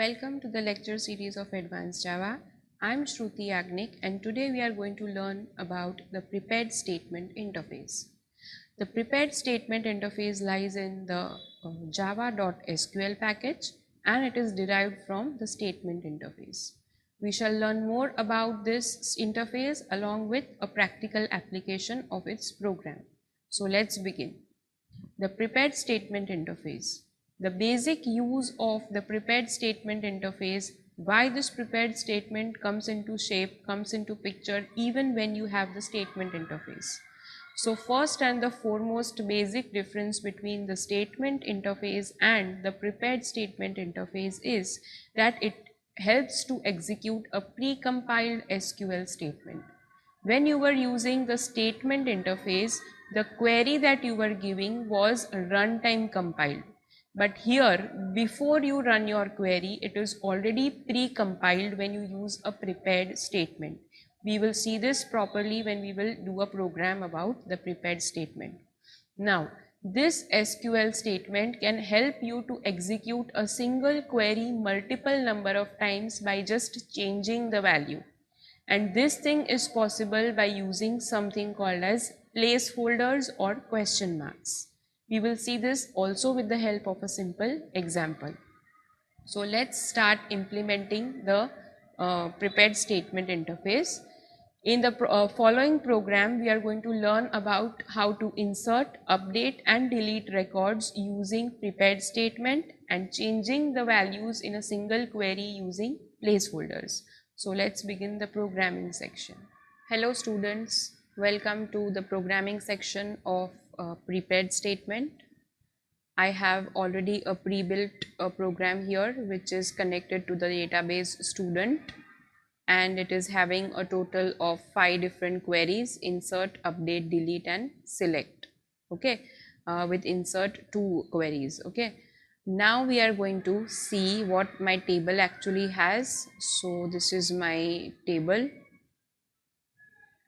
Welcome to the lecture series of Advanced Java. I'm Shruti Yagnik and today we are going to learn about the prepared statement interface. The prepared statement interface lies in the java.sql package and it is derived from the statement interface. We shall learn more about this interface along with a practical application of its program. So let's begin. The prepared statement interface. The basic use of the prepared statement interface, why this prepared statement comes into shape, comes into picture even when you have the statement interface. So first and the foremost basic difference between the statement interface and the prepared statement interface is that it helps to execute a pre-compiled SQL statement. When you were using the statement interface, the query that you were giving was runtime compiled. But here, before you run your query, it is already pre-compiled when you use a prepared statement. We will see this properly when we will do a program about the prepared statement. Now, this SQL statement can help you to execute a single query multiple number of times by just changing the value. And this thing is possible by using something called as placeholders or question marks. We will see this also with the help of a simple example. So let's start implementing the prepared statement interface. In the following program, we are going to learn about how to insert, update and delete records using prepared statement and changing the values in a single query using placeholders. So let's begin the programming section. Hello students, welcome to the programming section of prepared statement. I have already a pre-built program here which is connected to the database student, and it is having a total of 5 different queries: insert, update, delete and select. Okay, with insert 2 queries. Okay, now we are going to see what my table actually has. So this is my table.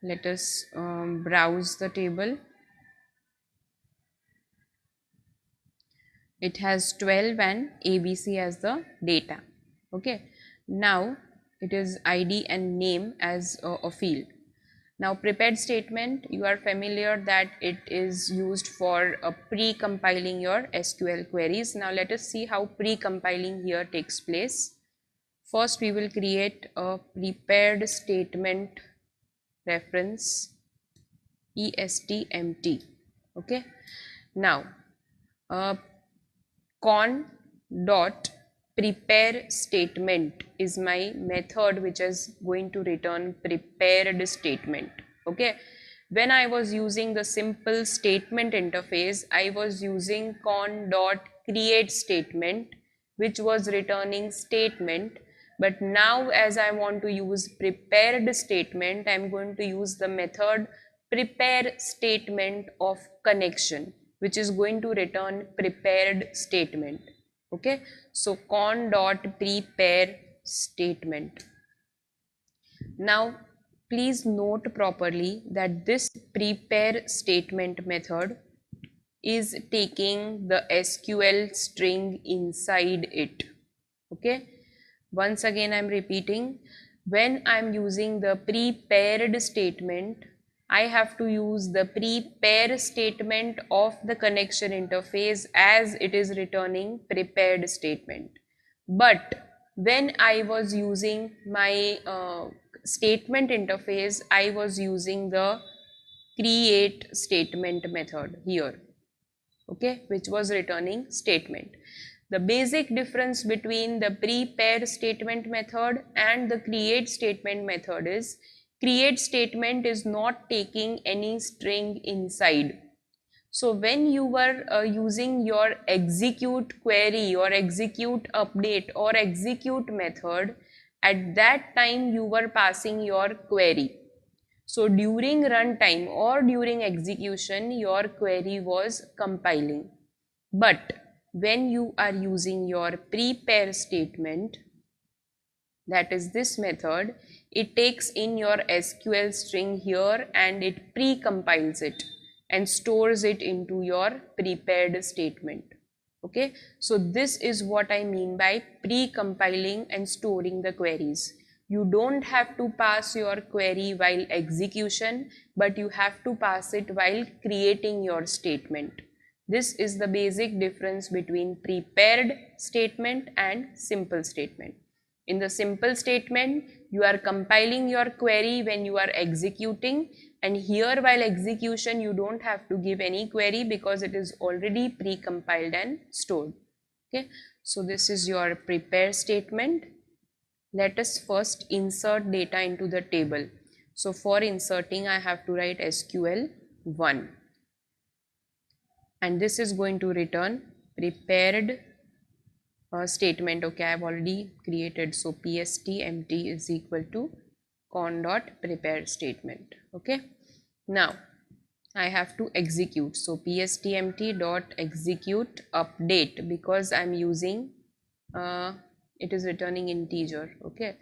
Let us browse the table. It has 12 and ABC as the data. Okay, now it is ID and name as a field. Now prepared statement, you are familiar that it is used for pre-compiling your SQL queries. Now let us see how pre-compiling here takes place. First we will create a prepared statement reference ESTMT. Okay, now con dot prepare statement is my method which is going to return prepared statement. Okay, when I was using the simple statement interface, I was using con dot create statement which was returning statement, but now as I want to use prepared statement, I am going to use the method prepare statement of connection, which is going to return prepared statement. Okay, so con dot prepare statement. Now please note properly that this prepare statement method is taking the SQL string inside it. Okay, once again I am repeating, when I am using the prepared statement, I have to use the prepare statement of the connection interface as it is returning prepared statement. But when I was using my statement interface, I was using the create statement method here. Okay, which was returning statement. The basic difference between the prepare statement method and the create statement method is create statement is not taking any string inside. So when you were using your execute query or execute update or execute method, at that time you were passing your query. So during runtime or during execution, your query was compiling. But when you are using your prepare statement, that is this method, it takes in your SQL string here and it pre-compiles it and stores it into your prepared statement. Okay, so this is what I mean by pre-compiling and storing the queries. You don't have to pass your query while execution, but you have to pass it while creating your statement. This is the basic difference between prepared statement and simple statement. In the simple statement, you are compiling your query when you are executing, and here while execution you don't have to give any query because it is already pre-compiled and stored. Okay, so this is your prepare statement. Let us first insert data into the table. So for inserting, I have to write SQL1, and this is going to return prepared statement. Okay, I have already created, so pstmt is equal to con dot prepare statement. Okay, now I have to execute, so pstmt dot execute update, because I'm using it is returning integer. Okay,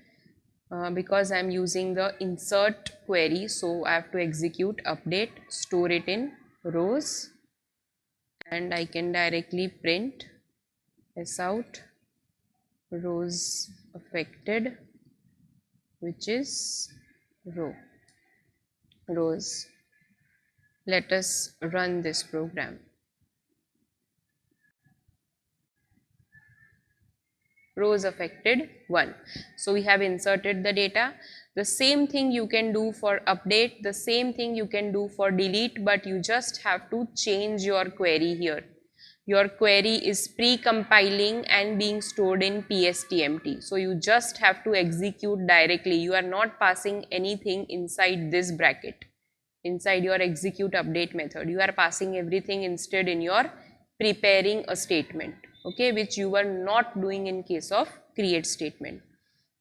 because I'm using the insert query, so I have to execute update, store it in rows, and I can directly print sout rows affected, which is rows. Let us run this program. Rows affected 1. So we have inserted the data. The same thing you can do for update, the same thing you can do for delete, but you just have to change your query here. Your query is pre-compiling and being stored in pstmt, so you just have to execute directly. You are not passing anything inside this bracket, inside your execute update method. You are passing everything instead in your preparing a statement, okay, which you were not doing in case of create statement.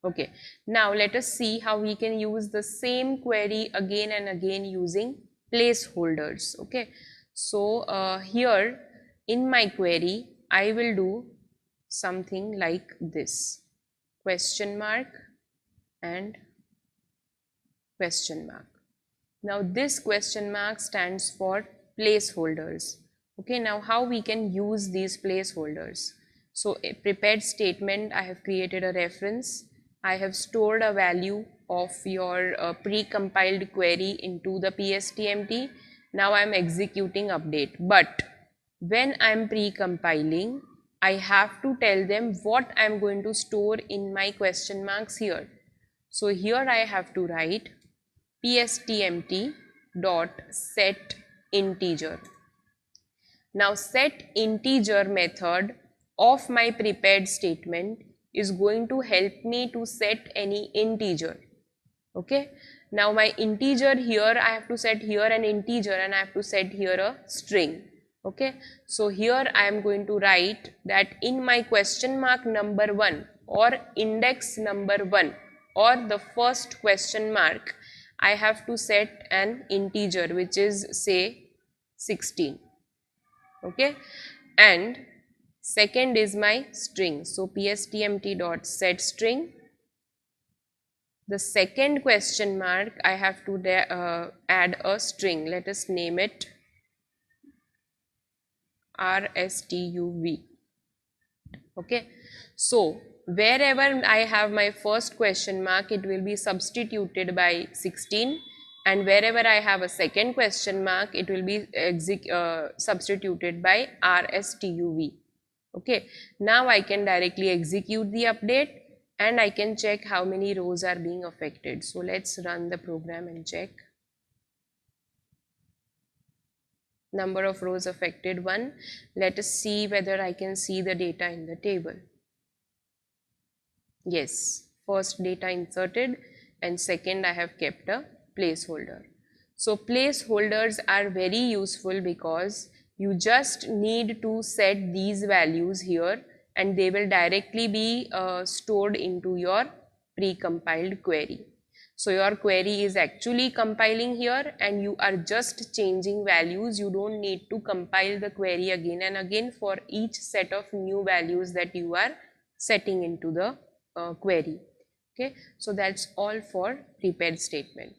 Okay, now let us see how we can use the same query again and again using placeholders. Okay, so here in my query I will do something like this: question mark and question mark. Now this question mark stands for placeholders. Okay, now how we can use these placeholders? So a prepared statement, I have created a reference. I have stored a value of your pre-compiled query into the pstmt. Now I am executing update, but when I am pre-compiling, I have to tell them what I am going to store in my question marks here. So here I have to write pstmt dot set integer. Now set integer method of my prepared statement is going to help me to set any integer. Okay, now my integer here, I have to set here an integer and I have to set here a string. Okay, so here I am going to write that in my question mark number 1 or index number 1 or the first question mark, I have to set an integer which is say 16. Okay, and second is my string, so pstmt dot set string. The second question mark, I have to add a string. Let us name it rstuv. Okay, so wherever I have my first question mark, it will be substituted by 16, and wherever I have a second question mark, it will be substituted by rstuv. Okay, now I can directly execute the update and I can check how many rows are being affected. So let's run the program and check. Number of rows affected 1. Let us see whether I can see the data in the table. Yes, first data inserted, and second I have kept a placeholder. So placeholders are very useful because you just need to set these values here and they will directly be stored into your pre-compiled query. So your query is actually compiling here and you are just changing values. You don't need to compile the query again and again for each set of new values that you are setting into the query. Okay, so that's all for prepared statement.